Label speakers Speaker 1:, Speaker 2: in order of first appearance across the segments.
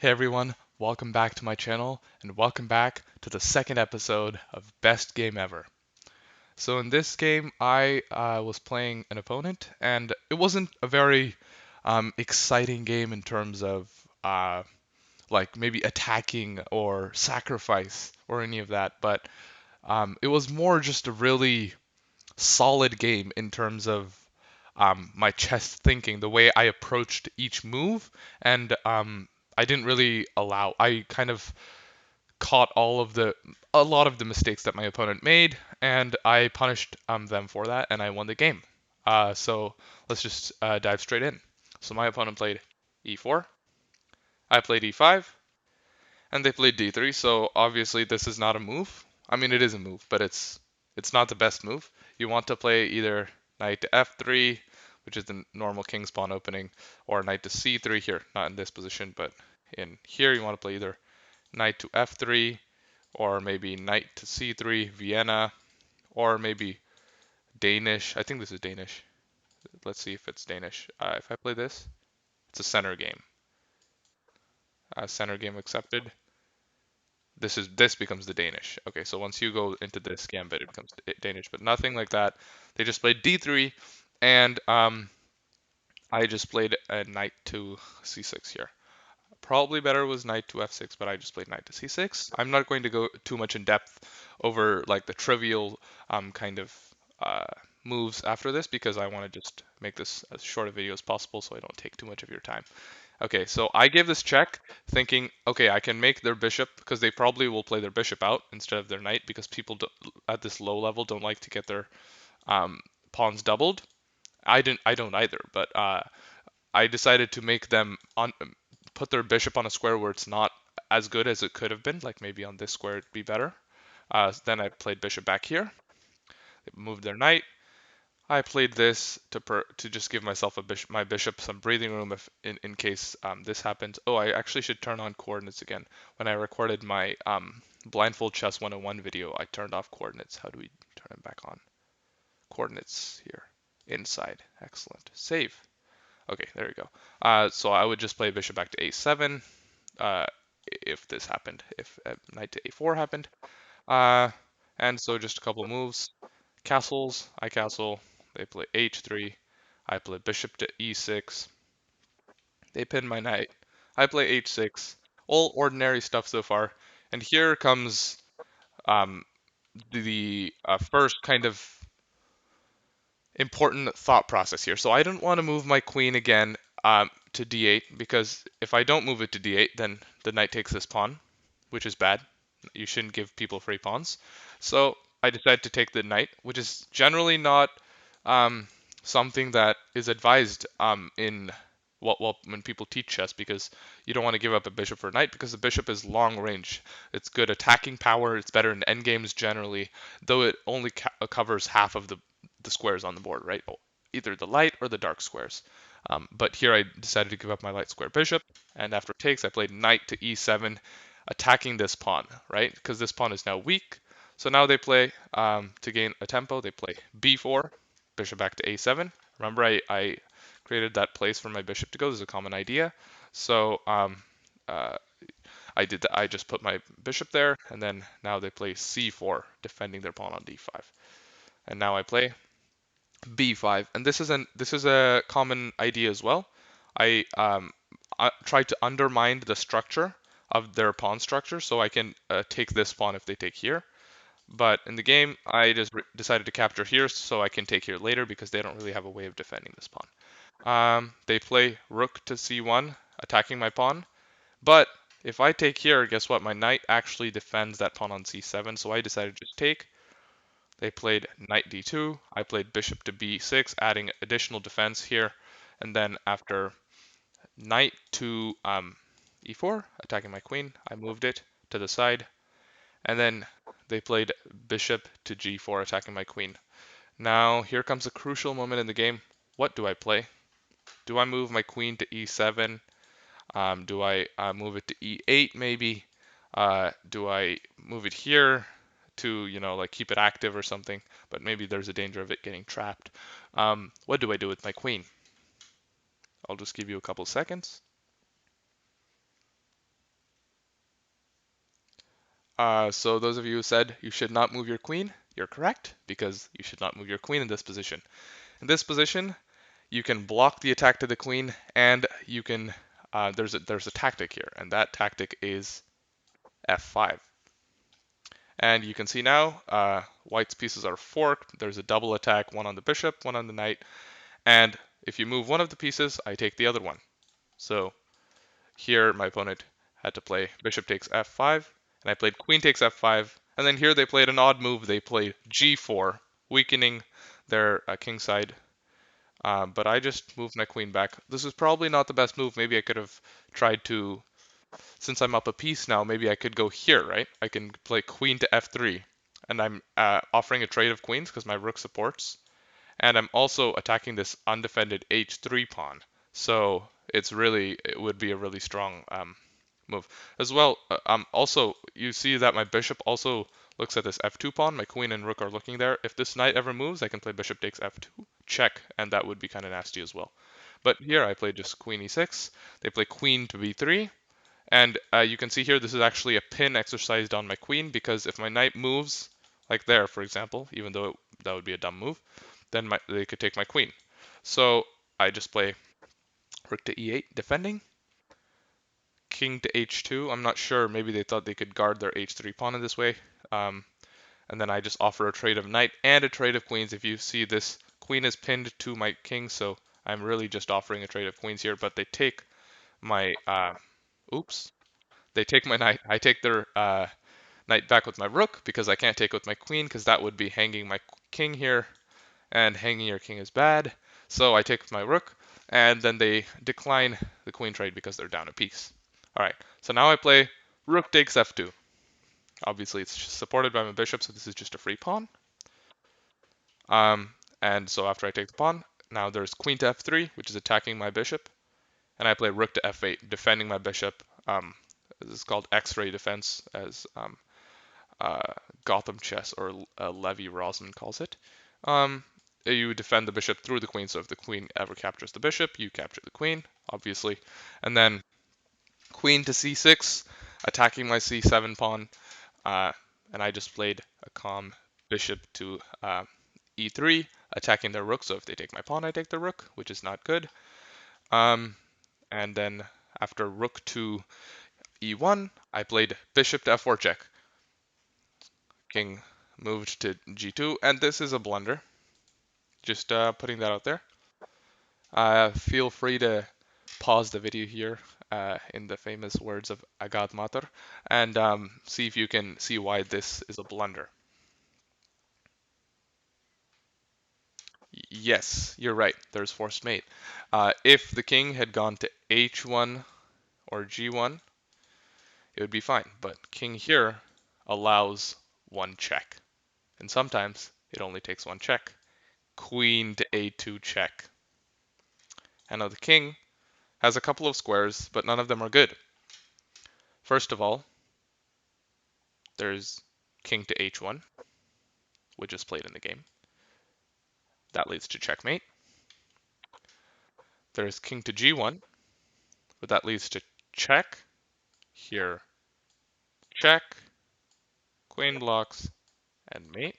Speaker 1: Hey everyone, welcome back to my channel and welcome back to the second episode of Best Game Ever. So in this game, I was playing an opponent and it wasn't a very exciting game in terms of like maybe attacking or sacrifice or any of that, but it was more just a really solid game in terms of my chess thinking, the way I approached each move, and I didn't really allow. I kind of caught a lot of the mistakes that my opponent made, and I punished them for that, and I won the game. So let's just dive straight in. So my opponent played e4, I played e5, and they played d3. So obviously this is not a move. I mean it is a move, but it's not the best move. You want to play either knight to f3, which is the normal king's pawn opening, or knight to c3 here, not in this position, but in here you want to play either knight to f3 or maybe knight to c3, Vienna, or maybe Danish. I think this is Danish. Let's see if it's Danish. If I play this, it's a center game. Center game accepted. This becomes the Danish. Okay, so once you go into this gambit, it becomes Danish, but nothing like that. They just played d3, and I just played a knight to c6 here. Probably better was knight to f6, but I just played knight to c6. I'm not going to go too much in depth over like the trivial kind of uh, moves after this because I want to just make this as short a video as possible so I don't take too much of your time. Okay, so I gave this check thinking, okay, I can make their bishop because they probably will play their bishop out instead of their knight because people at this low level don't like to get their um, pawns doubled. I don't either, but I decided to make them put their bishop on a square where it's not as good as it could have been. Like maybe on this square it'd be better. Then I played bishop back here. They moved their knight. I played this to just give myself my bishop some breathing room if in case this happens. Oh, I actually should turn on coordinates again. When I recorded my Blindfold Chess 101 video, I turned off coordinates. How do we turn them back on? Coordinates here. Inside. Excellent. Save. Okay, there we go. So I would just play bishop back to a7 uh, if this happened, if knight to a4 happened. Uh, and so just a couple of moves. Castles, I castle, they play h3, I play bishop to e6, they pin my knight, I play h6, all ordinary stuff so far. And here comes um, the first kind of important thought process here. So I don't want to move my queen again to d8 because if I don't move it to d8, then the knight takes this pawn, which is bad. You shouldn't give people free pawns. So I decided to take the knight, which is generally not um, something that is advised in when people teach chess because you don't want to give up a bishop for a knight because the bishop is long range. It's good attacking power. It's better in endgames generally, though it only covers half of the squares on the board, right? Either the light or the dark squares. But here I decided to give up my light square bishop, and after takes, I played knight to e7, attacking this pawn, right? Because this pawn is now weak. So now they play, to gain a tempo, they play b4, bishop back to a7. Remember, I created that place for my bishop to go. This is a common idea. So uh, I did that. I just put my bishop there, and then now they play c4, defending their pawn on d5. And now I play b5, and this is a common idea as well. I try to undermine the structure of their pawn structure so I can take this pawn if they take here. But in the game, I just decided to capture here so I can take here later because they don't really have a way of defending this pawn. They play rook to c1, attacking my pawn. But if I take here, guess what? My knight actually defends that pawn on c7, so I decided to just take. They played knight d2. I played bishop to b6, adding additional defense here. And then after knight to e4, attacking my queen, I moved it to the side. And then they played bishop to g4, attacking my queen. Now here comes a crucial moment in the game. What do I play? Do I move my queen to e7? Do I move it to e8 maybe? Do I move it here to, like keep it active or something? But maybe there's a danger of it getting trapped. What do I do with my queen? I'll just give you a couple seconds. So those of you who said you should not move your queen, you're correct, because you should not move your queen in this position. In this position, you can block the attack to the queen, and you can there's a tactic here, and that tactic is f5. And you can see now white's pieces are forked. There's a double attack, one on the bishop, one on the knight, and if you move one of the pieces, I take the other one. So here my opponent had to play bishop takes f5, and I played queen takes f5, and then here they played an odd move. They played g4, weakening their king side. But I just moved my queen back. This is probably not the best move. Maybe I could have tried to, since I'm up a piece now, maybe I could go here, right? I can play queen to f3, and I'm offering a trade of queens because my rook supports. And I'm also attacking this undefended h3 pawn. So it would be a really strong move. As well, also, you see that my bishop also looks at this f2 pawn. My queen and rook are looking there. If this knight ever moves, I can play bishop takes f2, check, and that would be kind of nasty as well. But here I play just queen e6. They play queen to b3. And you can see here, this is actually a pin exercised on my queen, because if my knight moves, like there, for example, even though that would be a dumb move, then they could take my queen. So I just play rook to e8, defending. King to h2. I'm not sure. Maybe they thought they could guard their h3 pawn in this way. Um, and then I just offer a trade of knight and a trade of queens. If you see, this queen is pinned to my king, so I'm really just offering a trade of queens here. But they take my oops. They take my knight. I take their knight back with my rook because I can't take with my queen, because that would be hanging my king here, and hanging your king is bad. So I take with my rook, and then they decline the queen trade because they're down a piece. All right, so now I play rook takes f2. Obviously, it's supported by my bishop, so this is just a free pawn. Um, and so after I take the pawn, now there's queen to f3, which is attacking my bishop, and I play rook to f8, defending my bishop. This is called X-ray defense, as uh, Gotham Chess or Levi Rosman calls it. Um, you defend the bishop through the queen, so if the queen ever captures the bishop, you capture the queen, obviously. And then queen to c6, attacking my c7 pawn, uh, and I just played a calm bishop to e3, attacking their rook, so if they take my pawn, I take the rook, which is not good. And then after rook to e1, I played bishop to f4 check. King moved to g2, and this is a blunder. Just putting that out there. Feel free to pause the video here in the famous words of Agad Matar, and see if you can see why this is a blunder. Yes, you're right. There's forced mate. If the king had gone to h1 or g1, it would be fine. But king here allows one check, and sometimes it only takes one check. Queen to a2 check. And now the king has a couple of squares, but none of them are good. First of all, there's king to h1, which is played in the game. That leads to checkmate. There's king to g1, but that leads to check. Here, check, queen blocks, and mate.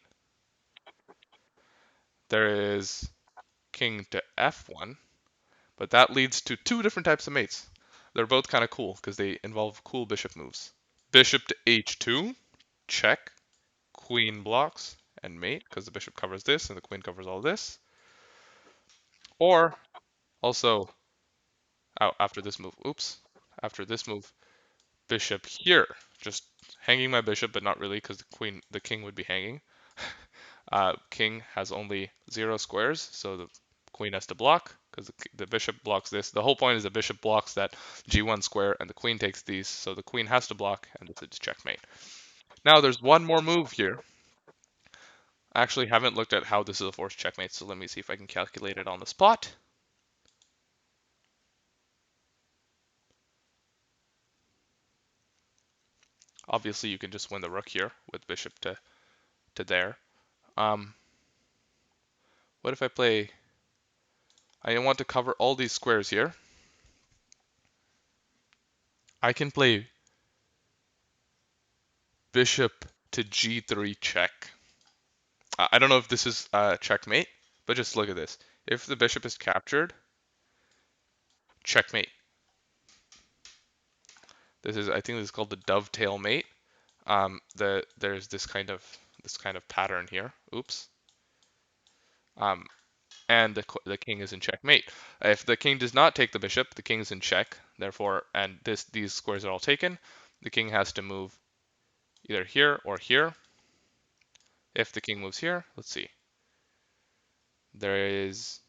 Speaker 1: There is king to f1, but that leads to two different types of mates. They're both kind of cool because they involve cool bishop moves. Bishop to h2, check, queen blocks, and mate, because the bishop covers this and the queen covers all this. Or also, after this move, after this move, bishop here, just hanging my bishop, but not really, because the king would be hanging. King has only 0 squares, so the queen has to block, because the bishop blocks this. The whole point is the bishop blocks that g1 square, and the queen takes these, so the queen has to block, and this is checkmate. Now there's one more move here. I actually haven't looked at how this is a forced checkmate, so let me see if I can calculate it on the spot. Obviously, you can just win the rook here with bishop to there. What if I play... I want to cover all these squares here. I can play bishop to g3 check. I don't know if this is checkmate, but just look at this. If the bishop is captured, checkmate. I think this is called the dovetail mate. There's this kind of pattern here. Oops. Um, and the king is in checkmate. If the king does not take the bishop, the king is in check. Therefore, and these squares are all taken. The king has to move either here or here. If the king moves here, let's see. There's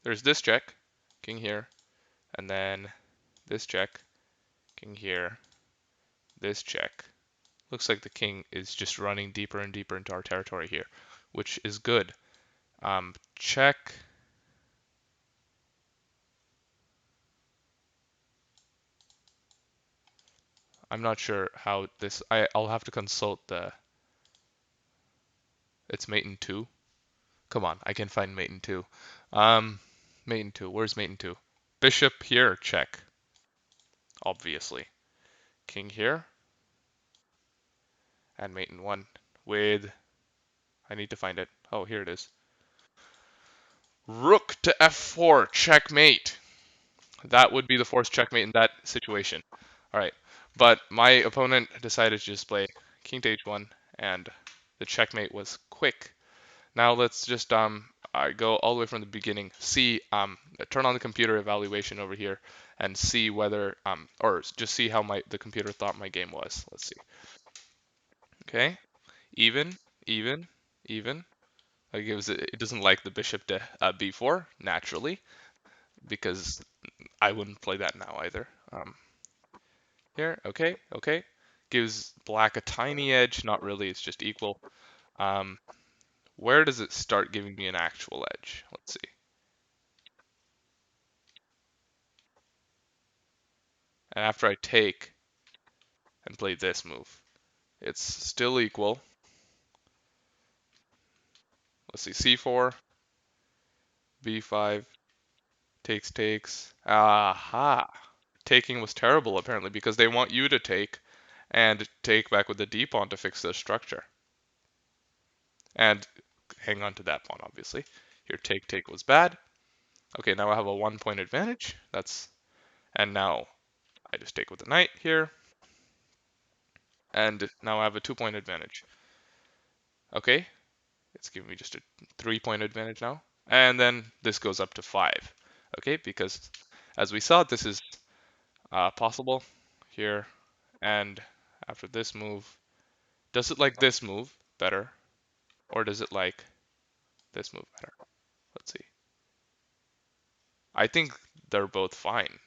Speaker 1: this check, king here, and then this check, king here, this check. Looks like the king is just running deeper and deeper into our territory here, which is good. Check. I'm not sure how this. I'll have to consult the. It's mate in two. Come on, I can find mate in two. Mate in two. Where's mate in two? Bishop here. Check. Obviously. King here. And mate in one with. I need to find it. Oh, here it is. Rook to f4. Checkmate. That would be the forced checkmate in that situation. All right, but my opponent decided to just play king to h1, and the checkmate was quick. Now let's just go all the way from the beginning. See turn on the computer evaluation over here and see whether or just see how the computer thought my game was. Let's see. Okay, even, even, even. It doesn't like the bishop to b4 naturally because I wouldn't play that now either. Here, okay, okay. Gives black a tiny edge, not really, it's just equal. Um, where does it start giving me an actual edge? Let's see. And after I take and play this move, it's still equal. Let's see, c4, b5, takes. Aha! Taking was terrible apparently because they want you to take and take back with the d pawn to fix the structure. And hang on to that pawn, obviously. Here, take was bad. Okay, now I have a 1 point advantage. And now I just take with the knight here, and now I have a 2 point advantage. Okay, it's giving me just a 3 point advantage now, and then this goes up to 5. Okay, because as we saw, this is possible here, and after this move, does it like this move better, or does it like this move better? Let's see. I think they're both fine.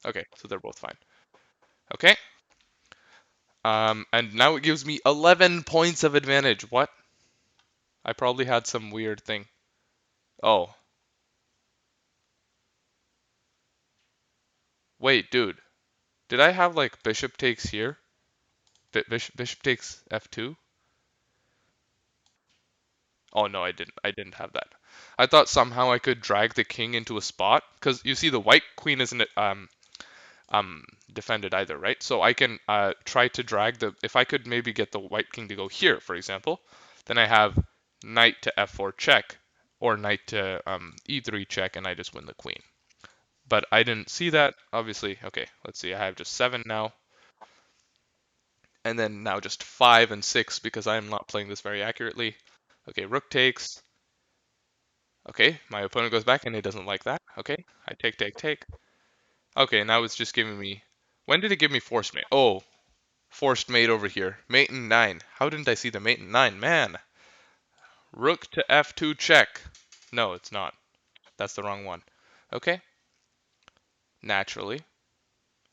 Speaker 1: Okay, so they're both fine. Okay. And now it gives me 11 points of advantage. What? I probably had some weird thing. Oh, wait, dude. Did I have like bishop takes here? Bishop takes f2? Oh no, I didn't. I didn't have that. I thought somehow I could drag the king into a spot because you see the white queen isn't defended either, right? So I can try to drag the if I could maybe get the white king to go here, for example, then I have knight to f4 check or knight to e3 check, and I just win the queen. But I didn't see that, obviously. Okay, let's see. I have just 7 now. And then now just 5 and 6 because I'm not playing this very accurately. Okay, rook takes. Okay, my opponent goes back and he doesn't like that. Okay, I take. Okay, now it's just giving me... When did it give me forced mate? Oh, forced mate over here. Mate in 9. How didn't I see the mate in 9? Man. Rook to f2 check. No, it's not. That's the wrong one. Okay. Naturally.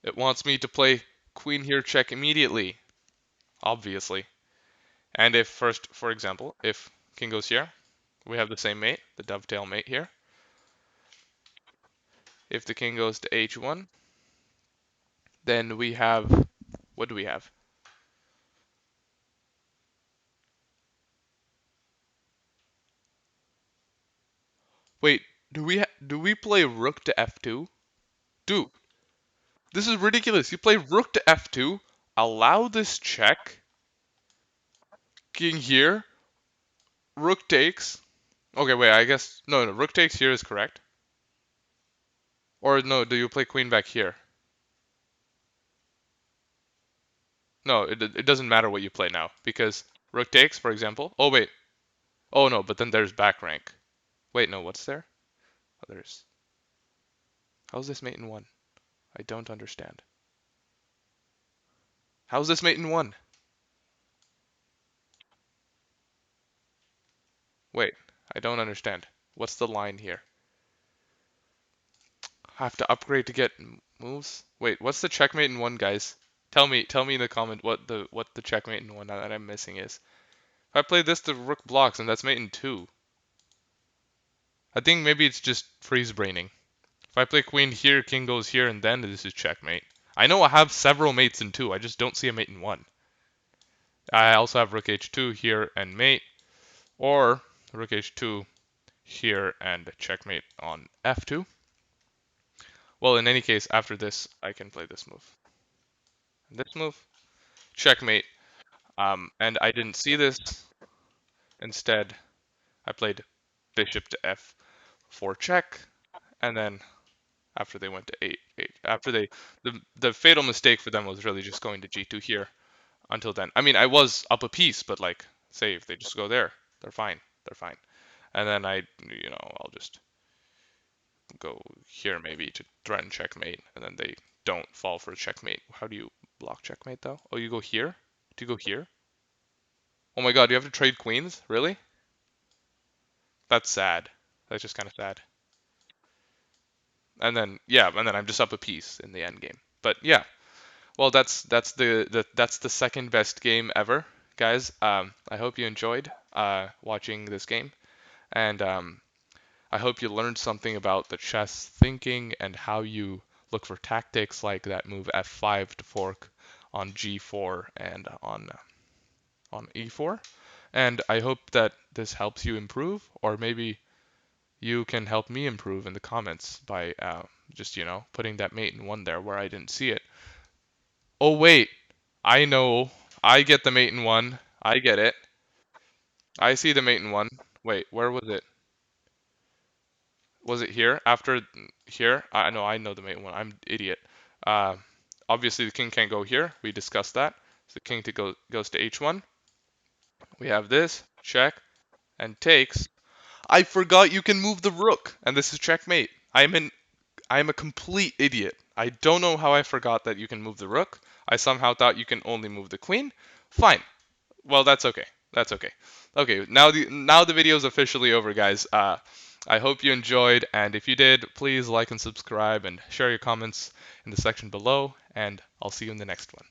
Speaker 1: It wants me to play queen here check immediately. Obviously. And if first, for example, if king goes here, we have the same mate, the dovetail mate here. If the king goes to h1, then we have, what do we have? Wait, do we play rook to f2? Do This is ridiculous. You play rook to f2, allow this check, king here, rook takes. Okay, wait, I guess no, rook takes here is correct. Or no, do you play queen back here? No, it doesn't matter what you play now because rook takes, for example. Oh wait. Oh no, but then there's back rank. Wait, no, what's there? Oh, there's. How's this mate in one? I don't understand. How's this mate in one? Wait, I don't understand. What's the line here? I have to upgrade to get moves? Wait, what's the checkmate in one, guys? Tell me in the comment what the checkmate in one that I'm missing is. If I play this, the rook blocks, and that's mate in two. I think maybe it's just freeze braining. If I play queen here, king goes here, and then this is checkmate. I know I have several mates in two, I just don't see a mate in one. I also have rook h2 here and mate, or rook h2 here and checkmate on f2. Well, in any case, after this, I can play this move. This move, checkmate. And I didn't see this. Instead, I played bishop to f4 check, and then after they went to 8, after the fatal mistake for them was really just going to g2 here. Until then, I mean, I was up a piece, but like, say if they just go there, they're fine. They're fine. And then I'll just go here maybe to threaten checkmate, and then they don't fall for checkmate. How do you block checkmate though? Oh, you go here? Do you go here? Oh my god, you have to trade queens? Really? That's sad. That's just kind of sad. And then I'm just up a piece in the end game. But yeah, well that's the second best game ever, guys. I hope you enjoyed watching this game, and I hope you learned something about the chess thinking and how you look for tactics like that move f5 to fork on g4 and on e4. And I hope that this helps you improve, or maybe you can help me improve in the comments by just putting that mate in one there where I didn't see it. Oh wait, I know. I get the mate in one. I get it. I see the mate in one. Wait, where was it? Was it here? After here? I know the mate in one. I'm idiot. Uh, Obviously the king can't go here. We discussed that. So the king goes to h1. We have this check and takes. I forgot you can move the rook, and this is checkmate. I am a complete idiot. I don't know how I forgot that you can move the rook. I somehow thought you can only move the queen. Fine. Well, that's okay. That's okay. Okay, now the video is officially over, guys. I hope you enjoyed, and if you did, please like and subscribe and share your comments in the section below, and I'll see you in the next one.